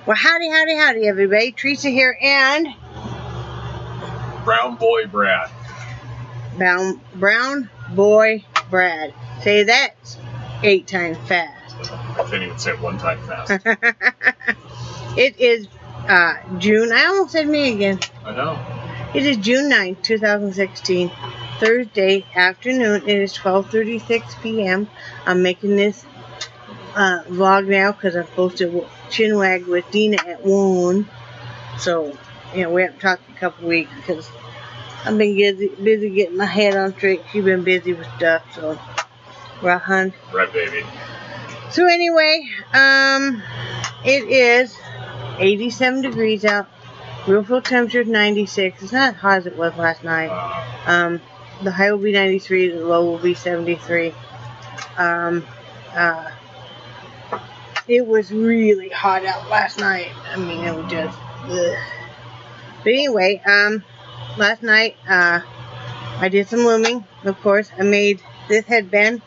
Well, howdy, everybody. Teresa here, and Brown Boy Brad. Brown Boy Brad. Say that 8 times fast. I can't even say it 1 time fast. It is June. I almost said me again. I know. It is June 9th, 2016. Thursday afternoon. It is 12:36 p.m. I'm making this vlog now because I'm supposed to chinwag with Dina at 1. So, we haven't talked in a couple weeks because I've been busy getting my head on straight. She's been busy with stuff, so. Right, hun? Right, baby. So anyway, it is 87 degrees out. Real full temperature is 96. It's not as hot as it was last night. The high will be 93. The low will be 73. It was really hot out last night. I mean, it was just, ugh. But anyway, last night, I did some looming, of course. I made this headband,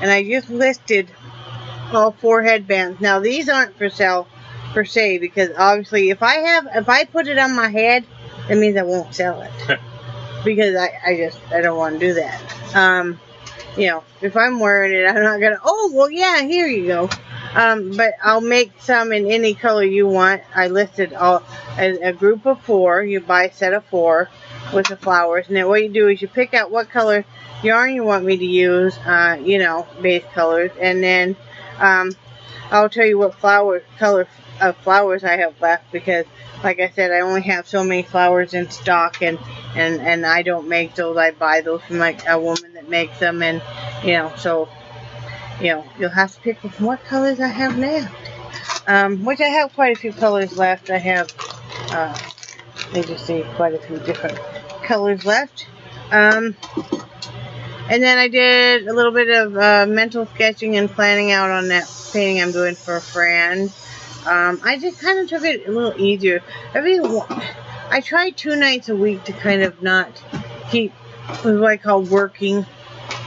and I just listed all 4 headbands. Now, these aren't for sale, per se, because obviously, if I put it on my head, that means I won't sell it. Because I don't want to do that. If I'm wearing it, I'm not gonna, oh, well, yeah, here you go. But I'll make some in any color you want. I listed a group of 4. You buy a set of 4 with the flowers. And then what you do is you pick out what color yarn you want me to use, base colors. And then I'll tell you what color of flowers I have left, because, like I said, I only have so many flowers in stock, and I don't make those. I buy those from like a woman that makes them, and so you'll have to pick what colors I have now. Which I have quite a few colors left. I have let me just see, quite a few different colors left. And then I did a little bit of mental sketching and planning out on that painting I'm doing for a friend. I just kind of took it a little easier. I try 2 nights a week to kind of not keep what I call working,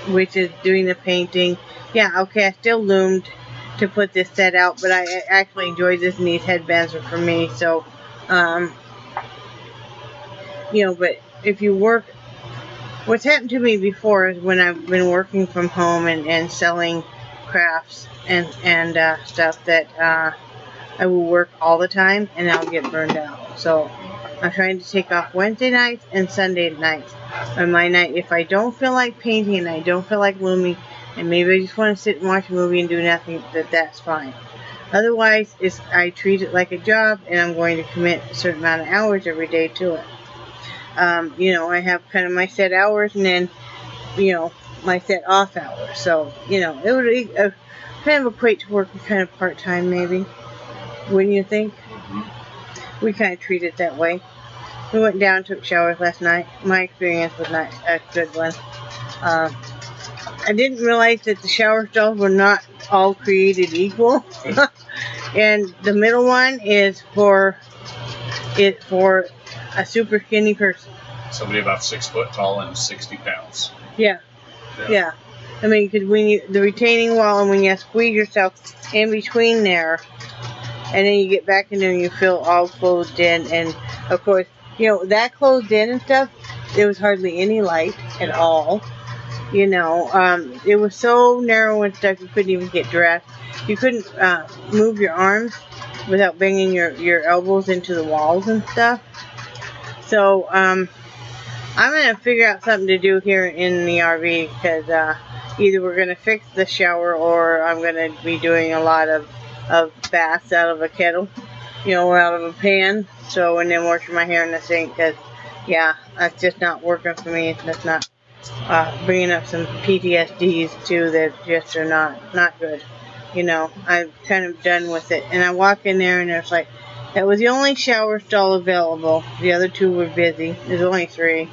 which is doing the painting. Yeah, okay, I still loomed to put this set out, but I actually enjoyed this, and these headbands are for me. So, but if you work, what's happened to me before is when I've been working from home and selling crafts and stuff, that I will work all the time and I'll get burned out. So I'm trying to take off Wednesday nights and Sunday nights. On my night, if I don't feel like painting and I don't feel like looming, and maybe I just want to sit and watch a movie and do nothing, that's fine. Otherwise, I treat it like a job, and I'm going to commit a certain amount of hours every day to it. I have kind of my set hours, and then, my set off hours. So, it would kind of equate to working kind of part-time, maybe. Wouldn't you think? We kind of treat it that way. We went down and took showers last night. My experience was not a good one. I didn't realize that the shower stalls were not all created equal. And the middle one is for a super skinny person. Somebody about 6 foot tall and 60 pounds. Yeah. I mean, because the retaining wall, and when you squeeze yourself in between there, and then you get back in there and you feel all closed in, and of course, that closed in and stuff, there was hardly any light at all. It was so narrow and stuff, you couldn't even get dressed. You couldn't move your arms without banging your elbows into the walls and stuff. So, I'm going to figure out something to do here in the RV, because either we're going to fix the shower, or I'm going to be doing a lot of baths out of a kettle, out of a pan. So, and then washing my hair in the sink, because, yeah, that's just not working for me. That's not bringing up some PTSDs, too, that just are not good. I'm kind of done with it. And I walk in there, and there's like, that was the only shower stall available. The other 2 were busy. There's only 3.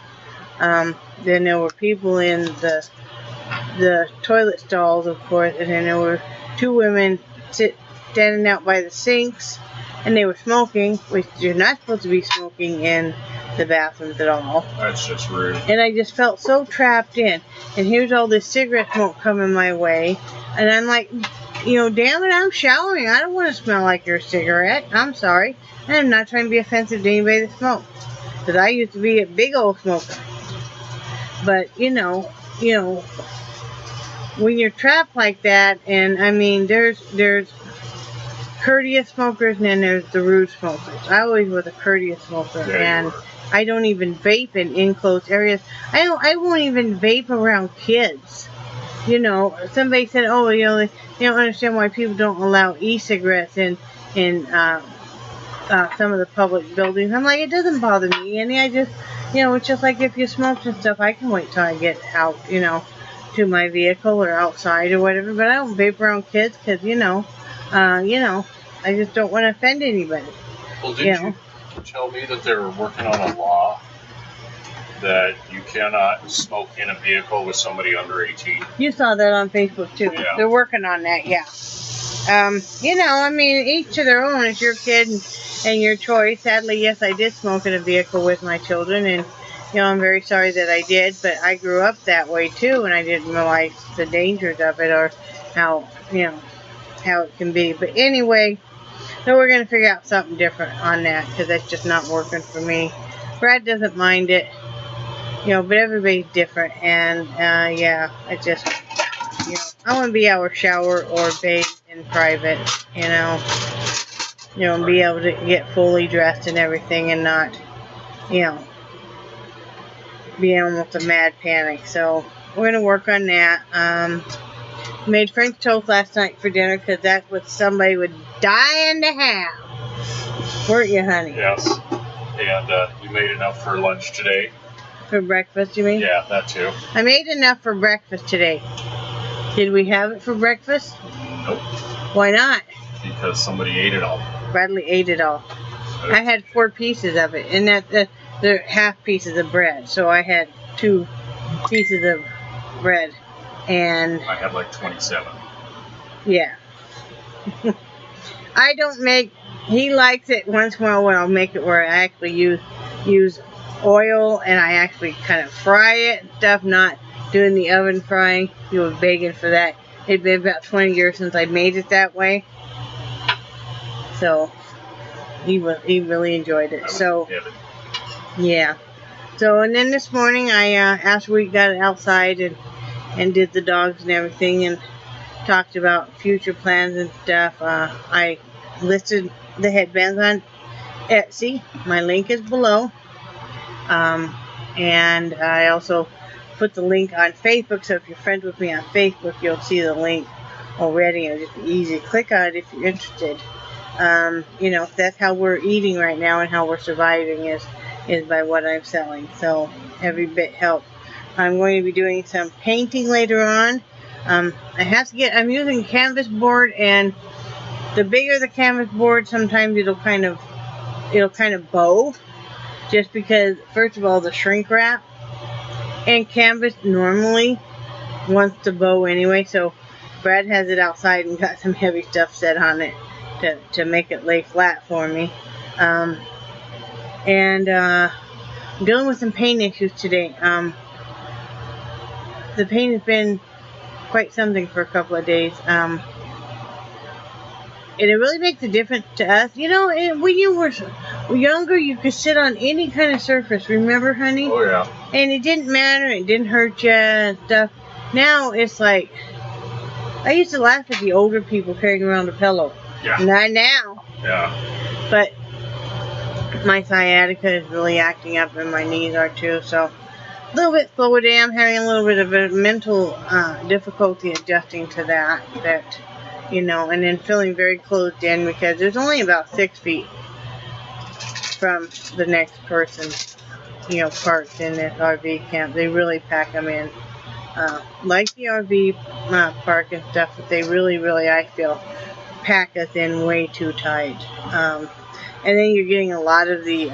Then there were people in the toilet stalls, of course, and then there were 2 women standing out by the sinks, and they were smoking, which you're not supposed to be smoking in the bathrooms at all. That's just rude. And I just felt so trapped in. And here's all this cigarette smoke coming my way, and I'm like, damn it, I'm showering. I don't want to smell like your cigarette. I'm sorry. I'm not trying to be offensive to anybody that smokes. Because I used to be a big old smoker. But, when you're trapped like that, and I mean, there's courteous smokers and then there's the rude smokers. I always was a courteous smoker, and I don't even vape in enclosed areas. I won't even vape around kids. Somebody said, oh, they don't understand why people don't allow e-cigarettes in some of the public buildings. I'm like, it doesn't bother me. And I just, it's just like if you smoke and stuff, I can wait till I get out, to my vehicle or outside or whatever. But I don't vape around kids because, I just don't want to offend anybody. Well, didn't you tell me that they were working on a law that you cannot smoke in a vehicle with somebody under 18? You saw that on Facebook too. Yeah. They're working on that, yeah. I mean, each to their own. It's your kid and your choice. Sadly, yes, I did smoke in a vehicle with my children, and I'm very sorry that I did, but I grew up that way too, and I didn't realize the dangers of it or how it can be. But anyway, so we're going to figure out something different on that because that's just not working for me. Brad doesn't mind it, but everybody's different, and I just, I want to be able to shower or bathe in private, and be able to get fully dressed and everything and not, be almost a mad panic. So we're going to work on that. Made French toast last night for dinner because that's what somebody would die to have. Weren't you, honey? Yes. And you made enough for lunch today? For breakfast, you mean? Yeah, that too. I made enough for breakfast today. Did we have it for breakfast? Nope. Why not? Because somebody ate it all. Bradley ate it all. I had 4 pieces of it, and they're half pieces of bread. So I had 2 pieces of bread, and I had like 27. Yeah. I don't make. He likes it once in a while when I'll make it where I actually use oil and I actually kind of fry it and stuff, not doing the oven frying. He was begging for that. It'd been about 20 years since I made it that way. So he really enjoyed it. So yeah. So and then this morning after we got it outside and did the dogs and everything and talked about future plans and stuff, I listed the headbands on Etsy. My link is below. And I also put the link on Facebook, so if you're friends with me on Facebook, you'll see the link already. It'll just be easy to click on it if you're interested. That's how we're eating right now and how we're surviving is by what I'm selling. So every bit helps. I'm going to be doing some painting later on. I'm using canvas board, and the bigger the canvas board, sometimes it'll kind of bow, just because, first of all, the shrink wrap and canvas normally wants to bow anyway. So Brad has it outside and got some heavy stuff set on it to make it lay flat for me. I'm dealing with some paint issues today. The paint has been quite something for a couple of days. And it really makes a difference to us. When you were younger, you could sit on any kind of surface. Remember, honey? Oh, yeah. And it didn't matter. It didn't hurt you and stuff. Now, it's like, I used to laugh at the older people carrying around a pillow. Yeah. Not now. Yeah. But my sciatica is really acting up, and my knees are too. So, a little bit slower today. I'm having a little bit of a mental difficulty adjusting to that. And then feeling very closed in because there's only about 6 feet from the next person, parked in this RV camp. They really pack them in. Like the RV park and stuff, but they really, really, I feel, pack us in way too tight. And then you're getting a lot of the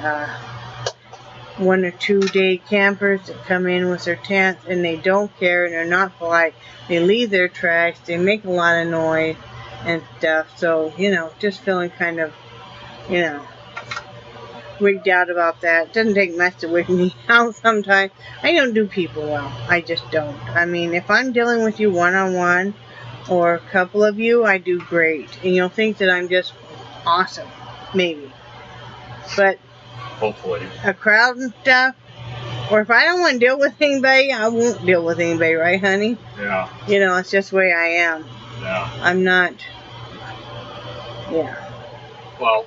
1 or 2 day campers that come in with their tents and they don't care and they're not polite. They leave their trash. They make a lot of noise and stuff. So, just feeling kind of, wigged out about that. It doesn't take much to wig me out sometimes. I don't do people well. I just don't. I mean, if I'm dealing with you one-on-one or a couple of you, I do great. And you'll think that I'm just awesome. Maybe. But hopefully a crowd and stuff, or if I don't want to deal with anybody, I won't deal with anybody, right, honey? Yeah. You know, it's just the way I am. Yeah. I'm not. Yeah. Well,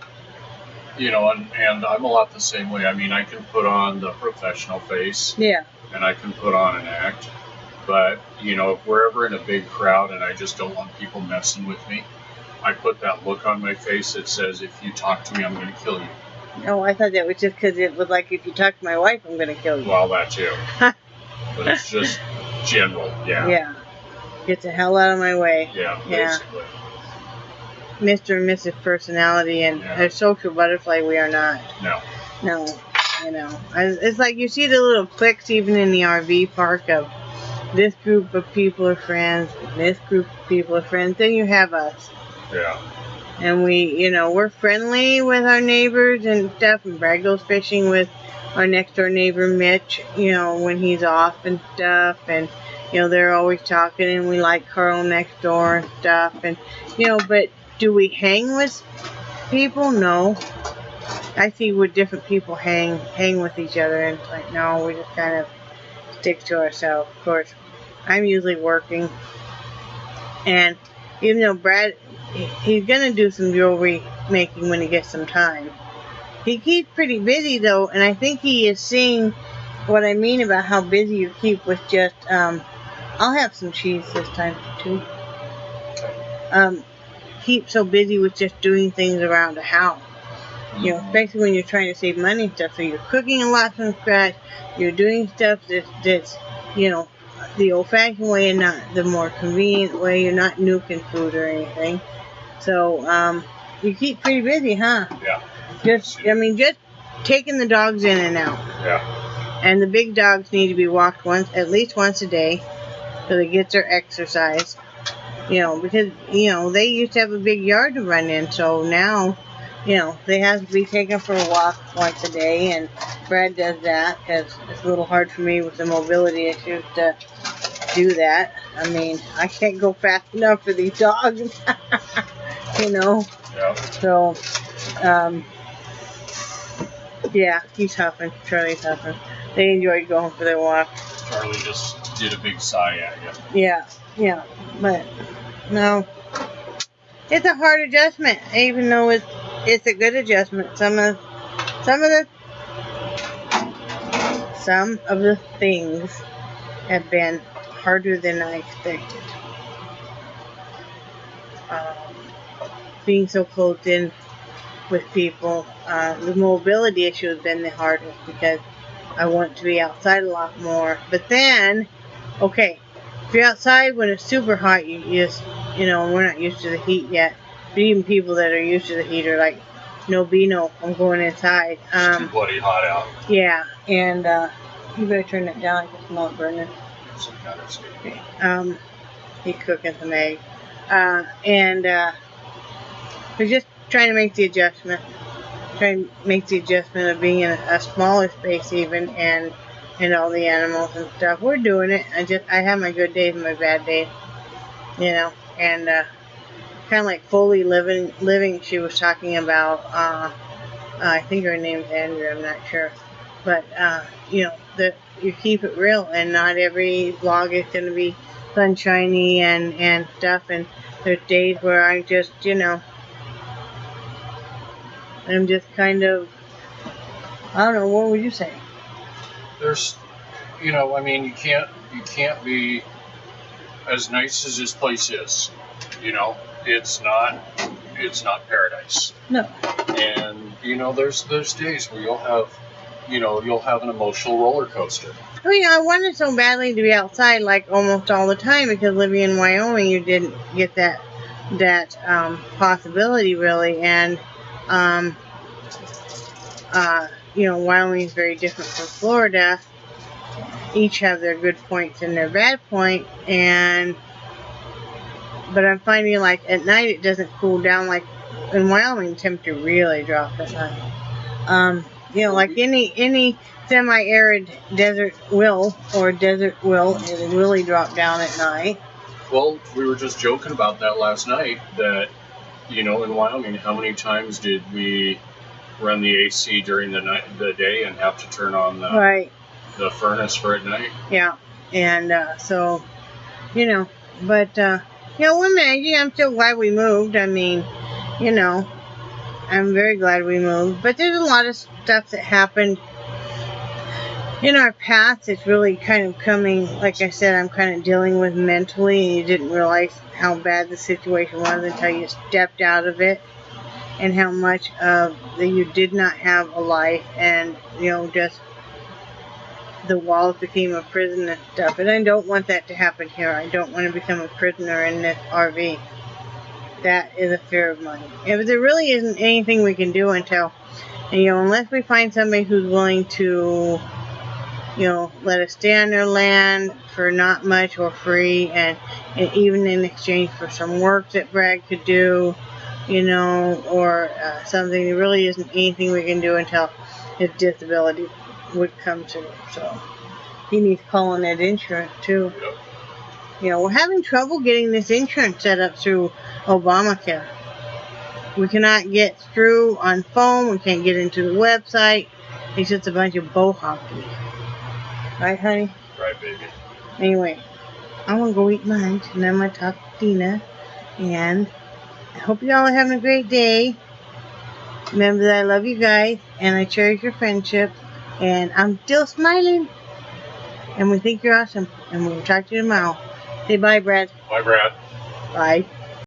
you know, and I'm a lot the same way. I mean, I can put on the professional face. Yeah. And I can put on an act. But, you know, if we're ever in a big crowd and I just don't want people messing with me, I put that look on my face that says, if you talk to me, I'm going to kill you. Oh, I thought that was just because it was like, if you talk to my wife, I'm going to kill you. Well, that too. But it's just general, yeah. Yeah. Get the hell out of my way. Yeah, basically. Mr. and Mrs. Personality and a social butterfly, we are not. No. No. You know. It's like you see the little cliques even in the RV park of this group of people are friends, this group of people are friends, then you have us. Yeah. And we, you know, we're friendly with our neighbors and stuff, and Brad goes fishing with our next door neighbor Mitch, you know, when he's off and stuff, and, you know, they're always talking, and we like Carl next door and stuff, and, you know, but do we hang with people? No. I see where different people hang with each other, and it's like, no, we just kind of stick to ourselves. Of course, I'm usually working, and even though Brad, he's gonna do some jewelry making when he gets some time. He keeps pretty busy though, and I think he is seeing what I mean about how busy you keep with just, I'll have some cheese this time too. Keep so busy with just doing things around the house. You know, especially when you're trying to save money and stuff. So you're cooking a lot from scratch. You're doing stuff that's you know, the old-fashioned way and not the more convenient way. You're not nuking food or anything. So, you keep pretty busy, huh? Yeah. Just taking the dogs in and out. Yeah. And the big dogs need to be walked at least once a day, so they get their exercise. You know, because, you know, they used to have a big yard to run in, so now, you know, they have to be taken for a walk once a day, and Brad does that, because it's a little hard for me with the mobility issues to do that. I mean, I can't go fast enough for these dogs, you know. Yeah. So, yeah, he's huffing. Charlie's huffing. They enjoyed going for their walk. Charlie just did a big sigh at you. Yeah, but no, it's a hard adjustment, even though it's a good adjustment. Some of the things have been harder than I expected. Being so close in with people, the mobility issue has been the hardest because I want to be outside a lot more. But then, okay, if you're outside when it's super hot, you just, you know, we're not used to the heat yet. But even people that are used to the heat are like, no, I'm going inside. It's too bloody hot out. Yeah, and you better turn that down. I can smell it burning. Okay. He's cooking some eggs. We're just trying to make the adjustment. Trying to make the adjustment of being in a smaller space even, and all the animals and stuff. We're doing it. I have my good days and my bad days, you know, and kind of like fully living. She was talking about. I think her name's Andrea. I'm not sure, but you know, that you keep it real, and not every vlog is going to be sunshiny and stuff. And there's days where I just, you know, I'm just kind of, I don't know, what would you say? There's, you know, I mean, you can't be as nice as this place is. You know, it's not paradise. No. And you know, there's days where you'll have an emotional roller coaster. I mean, I wanted so badly to be outside like almost all the time, because living in Wyoming, you didn't get that possibility really, and you know, Wyoming is very different from Florida. Each have their good points and their bad point, but I'm finding like at night it doesn't cool down. Like in Wyoming, the temperature really drops at night. You know, like any semi-arid desert will, it really drop down at night. Well, we were just joking about that last night, that, you know, in Wyoming, how many times did we run the AC during the day and have to turn on the furnace for at night? Yeah. And so, you know, but, you know, we're managing. I'm still glad we moved. I mean, you know, I'm very glad we moved. But there's a lot of stuff that happened in our past. It's really kind of coming, like I said, I'm kind of dealing with mentally, and you didn't realize how bad the situation was until you stepped out of it, and how much that you did not have a life, and, you know, just the walls became a prison and stuff. And I don't want that to happen here. I don't want to become a prisoner in this RV. That is a fear of mine. If there really isn't anything we can do until, you know, unless we find somebody who's willing to, you know, let us stay on their land for not much or free, and even in exchange for some work that Brad could do, you know, or something. There really isn't anything we can do until his disability would come to. So he needs calling that insurance too. You know, we're having trouble getting this insurance set up through Obamacare. We cannot get through on phone. We can't get into the website. It's just a bunch of bohockery. Right, honey? Right, baby. Anyway, I'm going to go eat lunch, and I'm going to talk to Dina. And I hope you all are having a great day. Remember that I love you guys, and I cherish your friendship. And I'm still smiling. And we think you're awesome. And we'll talk to you tomorrow. Say bye, Brad. Bye, Brad. Bye.